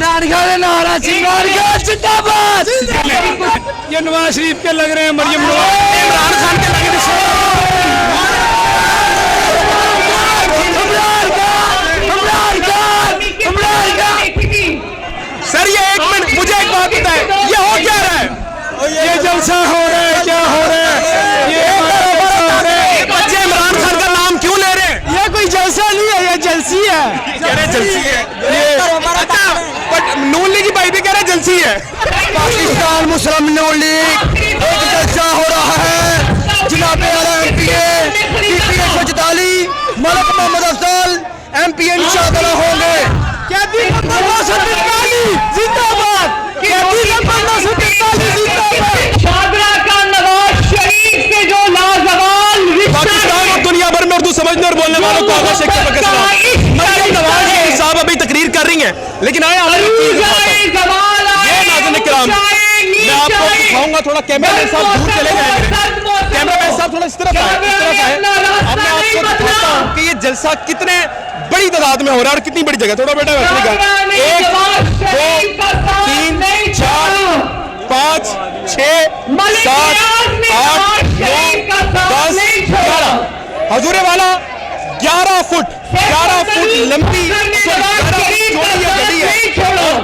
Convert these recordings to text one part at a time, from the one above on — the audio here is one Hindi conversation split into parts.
इमरान खान नारा जिंदाबाद। ये नवाज शरीफ के लग रहे हैं, मरियम नवाज इमरान खान के लग रहे हैं। सर ये एक मिनट मुझे एक बात बताएं, ये हो क्या रहा है? ये जलसा हो रहा है, क्या हो रहा है? ये बच्चे इमरान खान का नाम क्यों ले रहे हैं? ये कोई जलसा नहीं है, ये जलसी है। कह रहे जलसी है ये। अच्छा बट नून लीग की भाई भी कह रहे जलसी है। पाकिस्तान मुस्लिम नून लीग एक जलसा हो रहा है। जनाब MPA PPA 45 Malik Mohammad Afzal MPA इंशाअल्लाह होंगे। जिंदाबाद। शाहदरा का नवाज शरीफ से जो लाजवाल पाकिस्तान और दुनिया भर में उर्दू समझने और बोलने वालों को आगा शेख पाकिस्तान मरियम नवाज शरीफ साहब अभी तकरीर कर रही हैं, लेकिन आए मैं आपको दिखाऊंगा। थोड़ा कैमरामैन साहब दूर चले जाएंगे। कैमरामैन साहब थोड़ा इस तरफ आए, अब मैं आपको दिखाता हूँ कि ये जलसा कितने बड़ी तादाद में हो रहा है और कितनी बड़ी जगह। थोड़ा बेटा वैसे 1 2 3 4 5 6 7 8 9 10 11 हजूरे वाला 11 फुट लंबी गली है।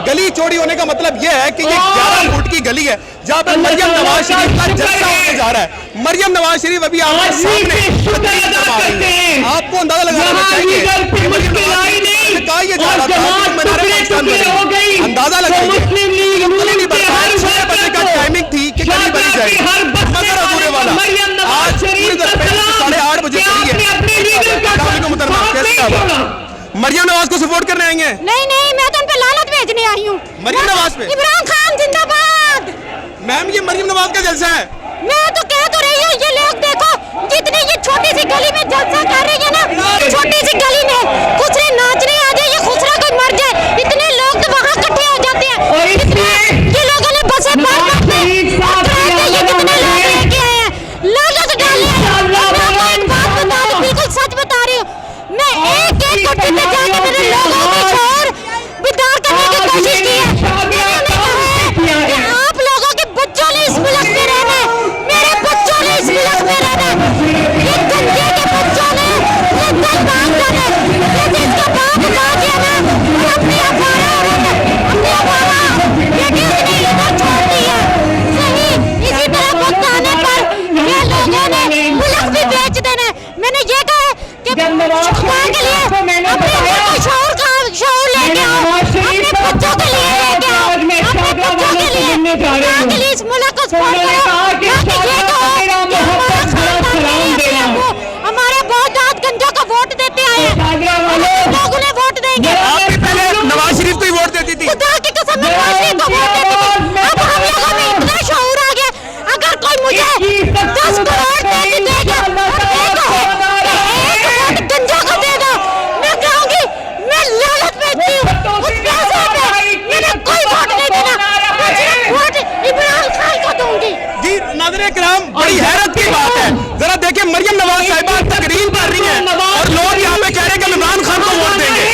गली चौड़ी होने का मतलब यह है कि ये 11 फुट की गली है जहाँ पर मरियम नवाज शरीफ का जलसा होने जा रहा है। मरियम नवाज शरीफ अभी आपके सामने आपको अंदाजा लगाना चाहिए। अंदाजा लगाइए का टाइमिंग थी कि गली बनी जाएगी, मगर अधूरे वाला आज पूरी 8:30 बजे मरियम नवाज को सपोर्ट करने आएंगे? नहीं, मैं तो उन पे लानत भेजने आई हूँ। मरियम नवाज पे? इमरान खान जिंदाबाद। मैम ये मरियम नवाज का जलसा है। मैं तो कह तो रही हूँ, ये लोग देखो जितनी ये छोटी सी गली में जलसा कर रही है ना, छोटी सी गली में खुसरे नाचने आ जाए, ये खुसरा कोई मर जाए, इतने लोग तो वहाँ इकट्ठे हो जाते हैं। ये लोगों ने बसें पार करते हैं, ये कितने लोग लेके आए हैं, लागत डाले। एक बात बता रही, बिल्कुल सच बता रही हूँ, मैं एक कोठी में जाके मेरे लोगों को शोर बेदार करने की कोशिश की है। आप लोगों के बच्चों ने इस मुल्क में रहना है, मेरे बच्चों ने इस मुल्क में रहना है। ये गंजे के बच्चों ने ये दिल बांध करना है, ये जिसका बाप बाज है ना, अपनी अफवारा बेटियों ने इधर छोड़ दी है। सही इसी तरह भुगताने पर ये लोगों ने मुल्क भी बेच देना है। मैंने ये कहा कि के लिए अपने शौर लेके आओ, अपने बच्चों के लिए लेके आओ, अपने बच्चों के लिए इस मुल्क को सपोर्ट करो। हमारे बहुत दाद गंजों को वोट देते आए हैं, लोग उन्हें वोट देंगे। आप भी पहले नवाज शरीफ को ही वोट देती थी। खुदा की कसम मैं नवाज शरीफ को वोट देती थी। अब हम लोगों में इतना शऊर आ गया, अगर कोई मुझे 10 करोड़ दे देगा, गंजा को दे दो, मैं कहूँगी मैं लालच बेचती हूँ उस पैसे पे, मैंने कोई वोट नहीं देना, वोट इमरान खान को दूंगी। जी नाज़रीन किराम, बड़ी हैरत की बात है, जरा देखें मरियम नवाज साहिबा तकरीर कर रही हैं और लोग यहाँ पे कह रहे हैं कि इमरान खान को वोट देंगे।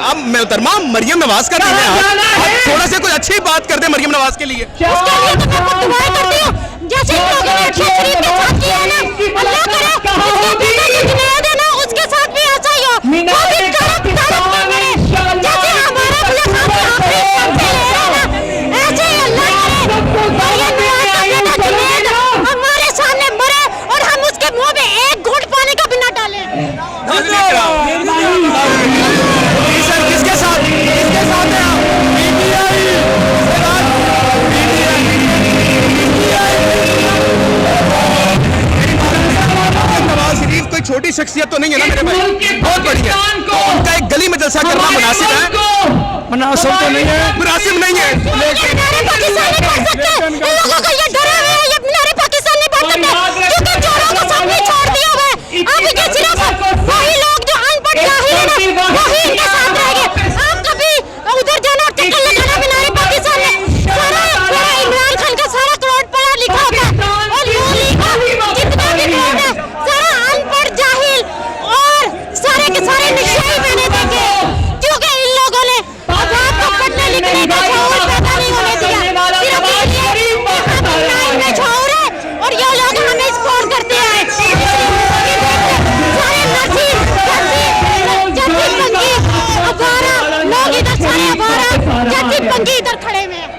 अब मोहतरमा मरियम नवाज का दिन है, आप थोड़ा से कोई अच्छी बात कर दे मरियम नवाज के लिए। उसके लिए तो मैं दुआएं करती हूँ, जैसे इन लोगों ने शरीफ के साथ किया है ना, अल्लाह करे उसके साथ भी ऐसा ही हो, वो भी जैसे हमारा ऐसे ही अल्लाह करे हमारे सामने मरे और हम उसके मुंह में एक घूंट पानी का भी ना डालें। किसके साथ है आप? नवाज शरीफ कोई छोटी शख्सियत तो नहीं है ना मेरे भाई, बहुत बड़ी है। तो उनका एक गली में जलसा करना मुनासिब है? मुनासिब तो नहीं है, मुनासिब नहीं है। क्योंकि चोरों को सबने छोड़ दिया हुआ है। अब ये सिर्फ वही लोग जो अनपढ़ जाहिल है ना, वही इनके साथ रहेंगे। आप कभी उधर जाना और चक्कर लगाना मीनारे पाकिस्तान में, सारा इमरान खान का सारा करोड़ पढ़ा लिखा होगा और जितना भी करोड़ है सारा अनपढ़ जाहिल और सारे के सारे निशाई मैंने देखे, क्योंकि इन लोगों ने आजाद को पढ़ने लिखने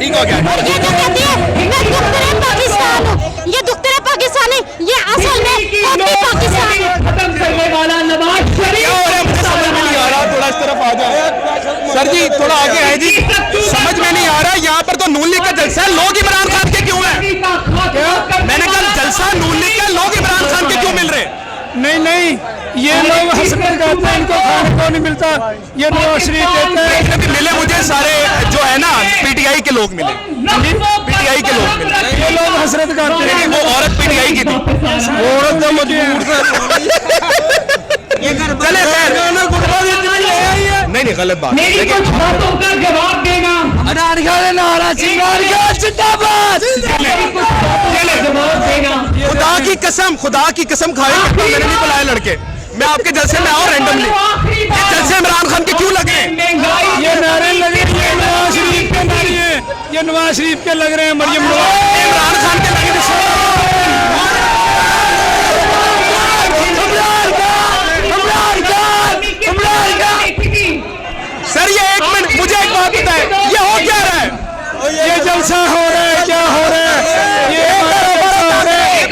ठीक हो गया। और ये जो कहती है मैं दुख्तरे पाकिस्तान हूँ, ये दुख्तरे पाकिस्तानी, ये असल में कौमी पाकिस्तान है। खत्म करने वाला नवाज शरीफ क्या हो रहा है मुझे समझ में नहीं आ रहा, थोड़ा इस तरफ आ जाए सर जी, थोड़ा आगे आए जी। समझ में नहीं आ रहा, यहाँ पर तो नून लीग का जलसा है, लोग इमरान खान के क्यों हैं? मैंने कहा जलसा नून लीग का, लोग इमरान खान के क्यों मिल रहे हैं? नहीं, ये लोग हंसकर कहते हैं इनको खाने को नहीं मिलता, ये नवाज शरीफ कहते हैं। देखने भी मिले मुझे सारे जो है ना पीटीआई के लोग मिले, पीटीआई के लोग मिले। ये लोग हसरत करते हैं। वो औरत पीटीआई की थी, औरत तो मजबूर चले खैर नहीं गलत बात। मेरी कुछ बातों का जवाब देना, जवाब देना। खुदा की कसम खाए मैंने नहीं बुलाया लड़के, मैं आपके जलसे में आऊँ रैंडमली। ये जलसे इमरान खान के क्यों लगे? ये नारे लगे, ये नवाज शरीफ के नारे हैं, ये नवाज शरीफ के लग रहे हैं, मरियम नवाज। इमरान खान के लगे सर। ये एक मिनट मुझे एक बात बताए, ये हो क्या रहा है? ये जलसा हो रहा है, क्या हो रहा है? ये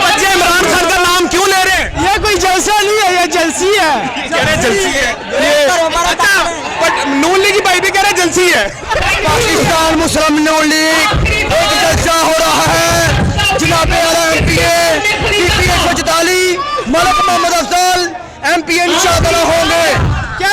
बच्चे इमरान खान का नाम क्यों ले रहे हैं? ये कोई जलसा नहीं है, ये जलसी है। कह रहे जलसी है ये, अच्छा बट नून लीग की भाई भी कह रहे जलसी है। पाकिस्तान मुस्लिम नून लीग एक जलसा हो रहा है। जनाबे आला MPA PPA 144 Malik Mohammad Afzal MPA इंशाअल्लाह होंगे। क्या